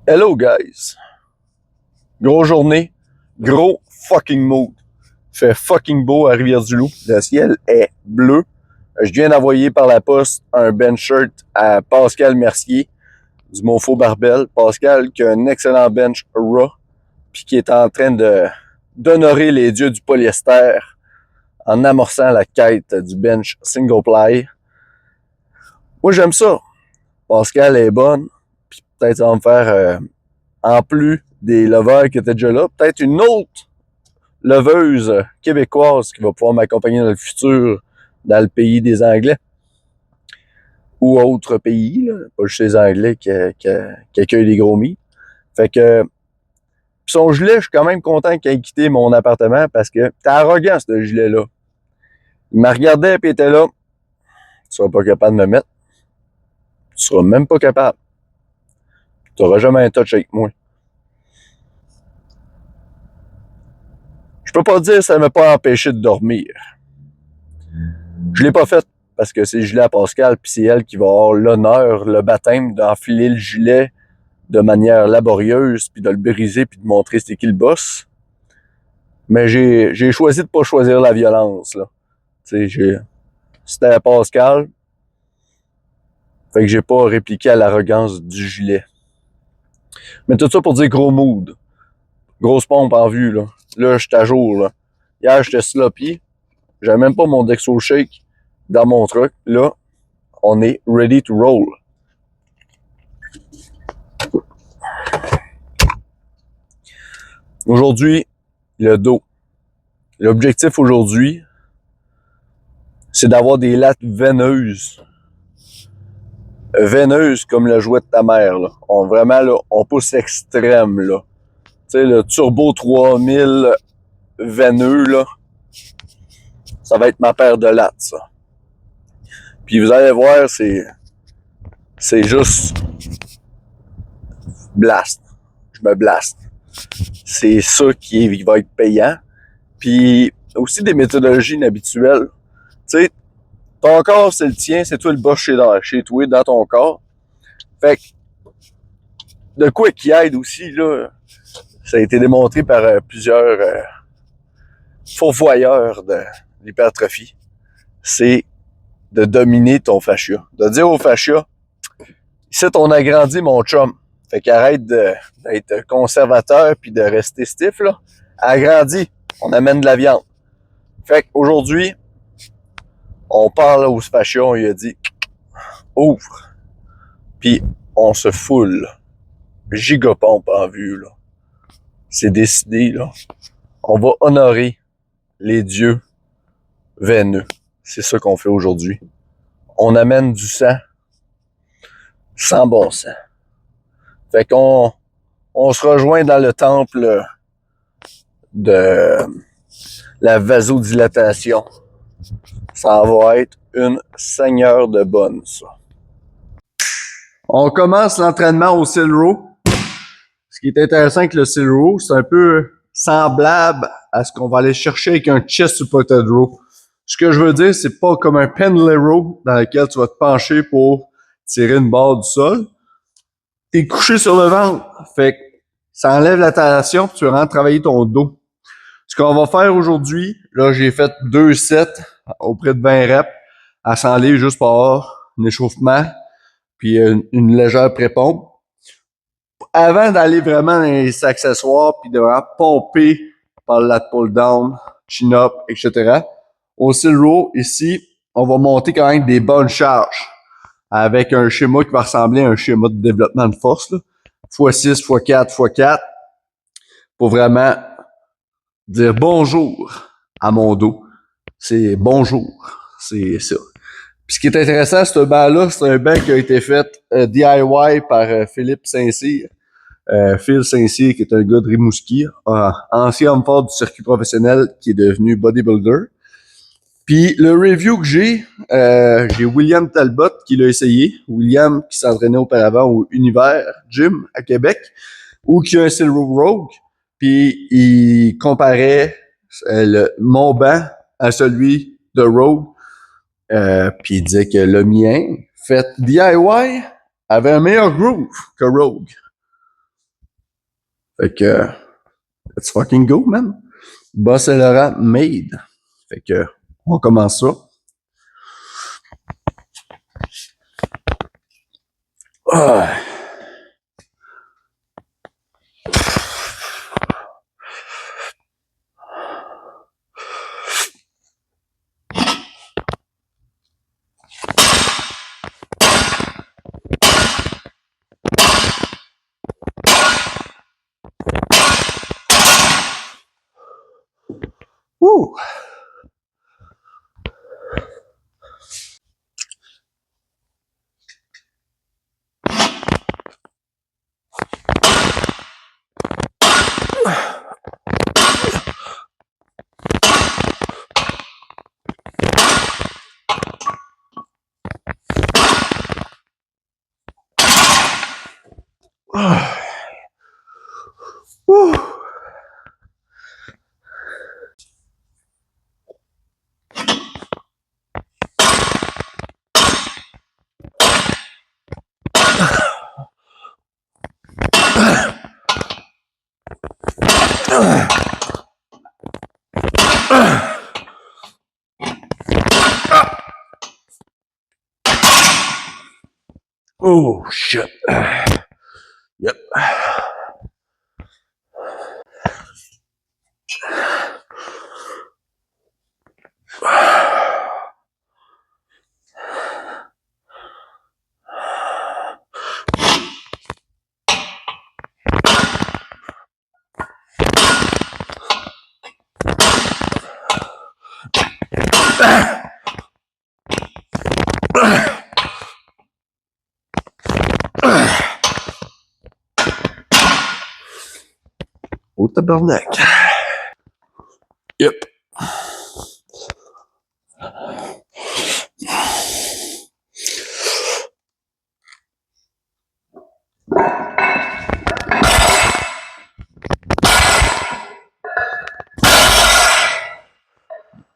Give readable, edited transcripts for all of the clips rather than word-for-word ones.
Hello guys. Grosse journée, gros fucking mood. Fait fucking beau à Rivière-du-Loup. Le ciel est bleu. Je viens d'envoyer par la poste un bench shirt à Pascal Mercier du Monfaux Barbell. Pascal qui a un excellent bench raw puis qui est en train d'honorer les dieux du polyester en amorçant la quête du bench single ply. Moi j'aime ça. Pascal est bonne. Puis peut-être ça va me faire en plus des lovers qui étaient déjà là, peut-être une autre loveuse québécoise qui va pouvoir m'accompagner dans le futur dans le pays des Anglais. Ou autre pays, là, pas juste les Anglais qui accueillent des gros mis. Fait que, pis son gilet, je suis quand même content qu'il ait quitté mon appartement parce que t'es arrogant, ce gilet-là. Il m'a regardé et il était là. Tu seras pas capable de me mettre. Tu seras même pas capable. Tu n'auras jamais un touch avec moi. Je peux pas dire que ça m'a pas empêché de dormir. Je l'ai pas fait parce que c'est le gilet à Pascal, puis c'est elle qui va avoir l'honneur, le baptême, d'enfiler le gilet de manière laborieuse, puis de le briser, puis de montrer c'était qui le boss. Mais j'ai choisi de pas choisir la violence, là. Tu sais, c'était à Pascal, fait que j'ai pas répliqué à l'arrogance du gilet. Mais tout ça pour dire gros mood. Grosse pompe en vue, là. Là, j'étais à jour, là. Hier, j'étais sloppy. J'avais même pas mon Dexo Shake dans mon truck. Là, on est ready to roll. Aujourd'hui, le dos. L'objectif aujourd'hui, c'est d'avoir des lattes veineuses. Veineuses comme le jouet de ta mère, là. Vraiment, là, on pousse extrême, là. Tu sais, le Turbo 3000 veineux, là, ça va être ma paire de lattes, ça. Puis vous allez voir, c'est juste blast. Je me blast. C'est ça qui va être payant. Puis aussi des méthodologies inhabituelles. Tu sais, ton corps, c'est le tien, c'est toi le boss chez toi, dans ton corps. Fait que, de quoi qui aide aussi, là, ça a été démontré par plusieurs fourvoyeurs de l'hypertrophie, c'est de dominer ton fascia. De dire au fascia, ici, on a grandi, mon chum. Fait qu'arrête d'être conservateur puis de rester stiff, là. Agrandis, on amène de la viande. Fait qu'aujourd'hui, on parle au fascia, on lui a dit, ouvre. Puis on se foule. Gigapompe en vue, là. C'est décidé, là. On va honorer les dieux veineux. C'est ça qu'on fait aujourd'hui. On amène du sang sans bon sang. Fait qu'on se rejoint dans le temple de la vasodilatation. Ça va être une seigneur de bonne, ça. On commence l'entraînement au Seal Row. Ce qui est intéressant avec le Seal Row, c'est un peu semblable à ce qu'on va aller chercher avec un chest supported row. Ce que je veux dire, c'est pas comme un pendlay row dans lequel tu vas te pencher pour tirer une barre du sol. T'es couché sur le ventre. Fait que ça enlève la tension puis tu rentres travailler ton dos. Ce qu'on va faire aujourd'hui, là, j'ai fait 2 sets auprès de 20 reps à s'enlever juste pour avoir un échauffement puis une légère pré-pompe. Avant d'aller vraiment dans les accessoires puis de vraiment pomper par le lat pull down, chin up, etc. Au Seal Row, ici, on va monter quand même des bonnes charges avec un schéma qui va ressembler à un schéma de développement de force, là. x6, x4, x4, pour vraiment dire bonjour à mon dos. C'est bonjour, c'est ça. Puis ce qui est intéressant, ce banc-là, c'est un banc qui a été fait DIY par Philippe Saint-Cyr. Phil Saint-Cyr, qui est un gars de Rimouski, ancien homme fort du circuit professionnel qui est devenu bodybuilder. Puis le review que j'ai William Talbot qui l'a essayé. William qui s'entraînait auparavant au Univers Gym à Québec, ou qui a un Seal Row. Puis il comparait mon banc à celui de Rogue. Puis il disait que le mien, fait DIY, avait un meilleur groove que Rogue. Fait que, let's fucking go, man. Boss et Laurent made. Fait que, on commence ça. Ah. Woo! Ah. Woo! Oh, shit. Yep. Oh, tabarnak. Yep.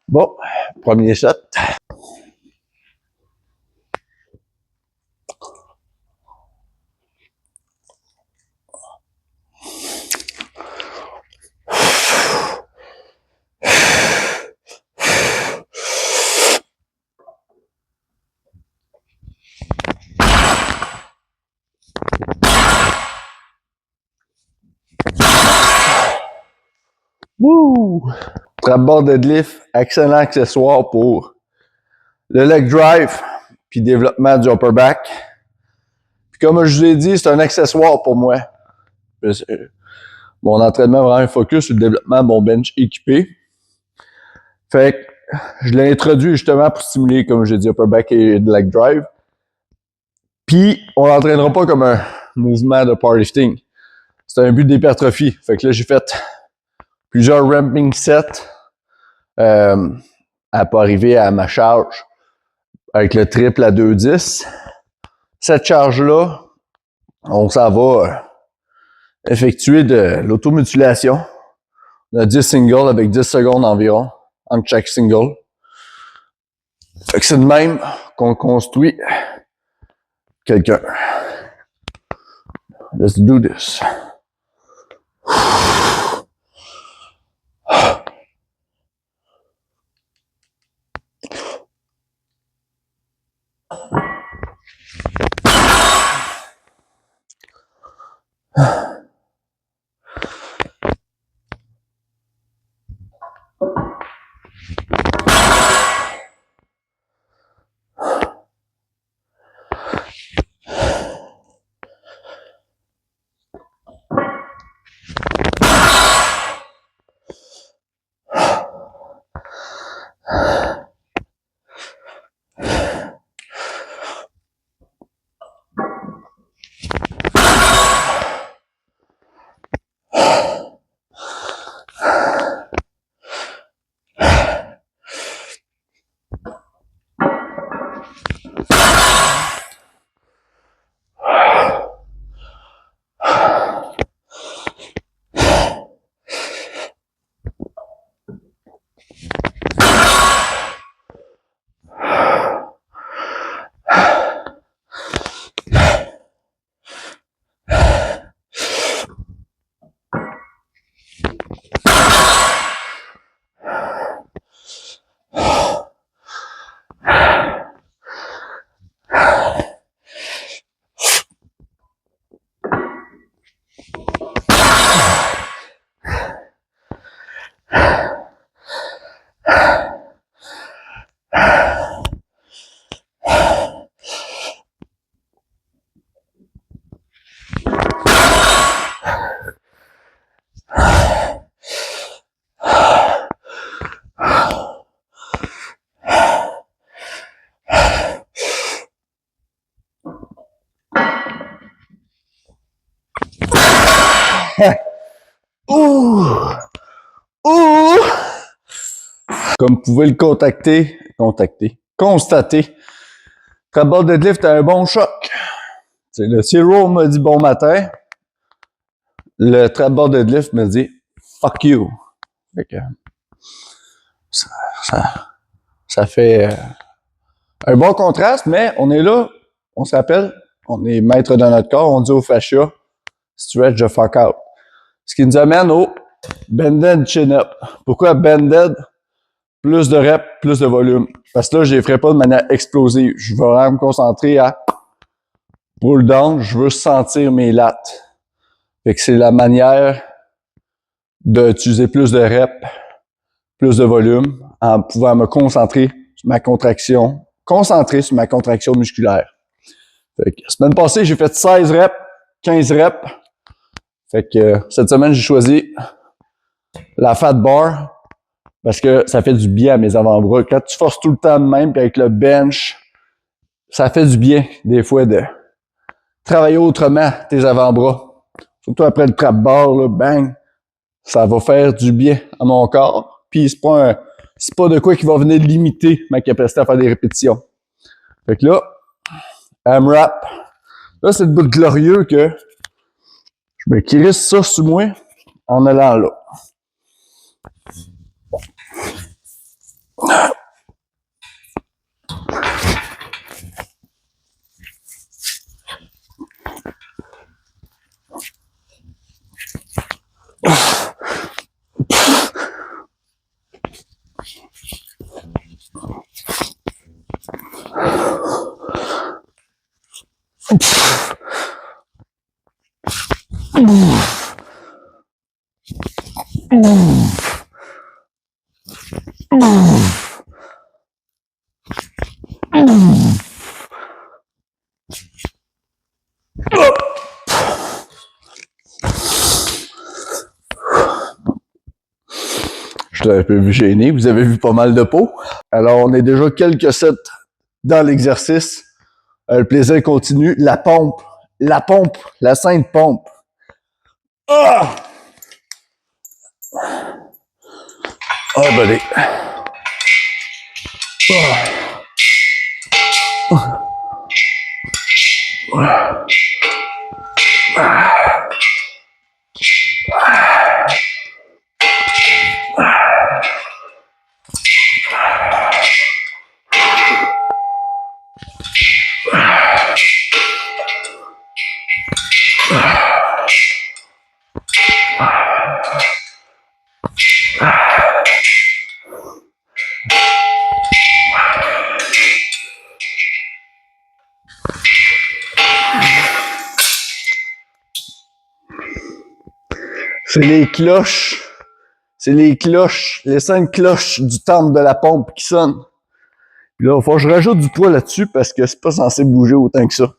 Bon, premier shot. Woo! Trap bar deadlift, excellent accessoire pour le leg drive puis développement du upper back. Puis comme je vous ai dit, c'est un accessoire pour moi. Mon entraînement vraiment focus sur le développement de mon bench équipé. Fait que je l'ai introduit justement pour stimuler, comme j'ai dit, upper back et leg drive. Puis on l'entraînera pas comme un mouvement de powerlifting. C'est un but d'hypertrophie. Fait que là, j'ai fait plusieurs ramping sets à pas arriver à ma charge avec le triple à 2-10. Cette charge-là, on s'en va effectuer de l'automutilation. On a 10 singles avec 10 secondes environ entre chaque single. Fait que c'est de même qu'on construit quelqu'un. Let's do this. Ouh! Ouh! Comme vous pouvez le constater, trap bar deadlift a un bon choc. T'sais, le Zero me dit bon matin. Le trap bar deadlift me dit fuck you. Fait que ça fait un bon contraste, mais on est là, on se rappelle, on est maître de notre corps, on dit au fascia, stretch the fuck out. Ce qui nous amène au bended chin-up. Pourquoi bended? Plus de reps, plus de volume. Parce que là, je les ferai pas de manière explosive. Je vais vraiment me concentrer à pull down, je veux sentir mes lattes. Fait que c'est la manière d'utiliser plus de reps, plus de volume, en pouvant me concentrer sur ma contraction musculaire. Fait que, la semaine passée, j'ai fait 16 reps, 15 reps. Fait que cette semaine, j'ai choisi la fat bar parce que ça fait du bien à mes avant-bras. Quand tu forces tout le temps de même, puis avec le bench, ça fait du bien des fois de travailler autrement tes avant-bras. Surtout après le trap bar, là, bang, ça va faire du bien à mon corps. Puis c'est pas de quoi qui va venir limiter ma capacité à faire des répétitions. Fait que là, AMRAP. Là, c'est le bout glorieux que je me crisse ça sous moi en allant là. Je l'ai un peu vu gêné, vous avez vu pas mal de peau. Alors, on est déjà quelques sets dans l'exercice. Le plaisir continue. La pompe, la sainte pompe. Ah! Oh, buddy. C'est les 5 cloches du temple de la pompe qui sonnent. Puis là, il faut que je rajoute du poids là-dessus parce que c'est pas censé bouger autant que ça.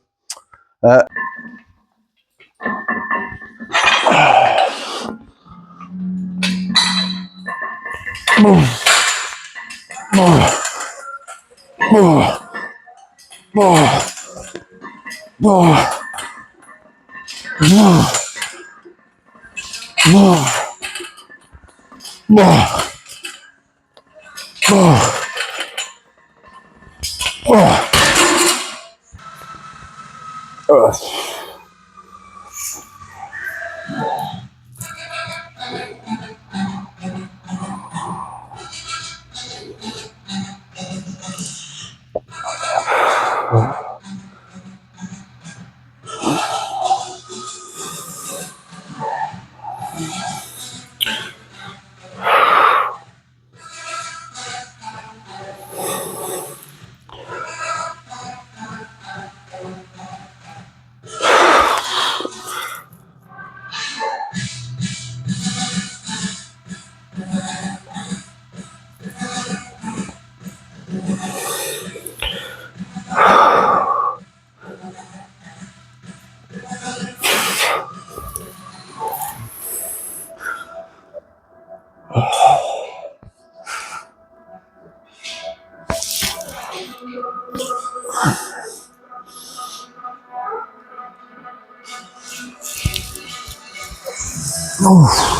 Oh,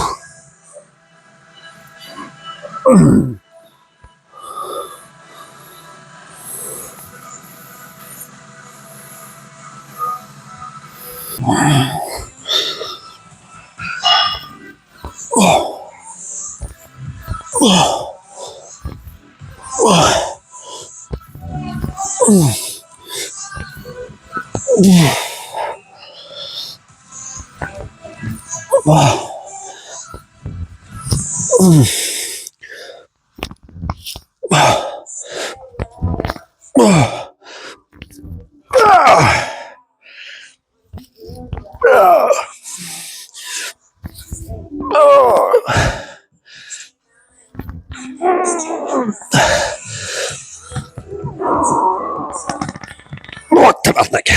tabarnak!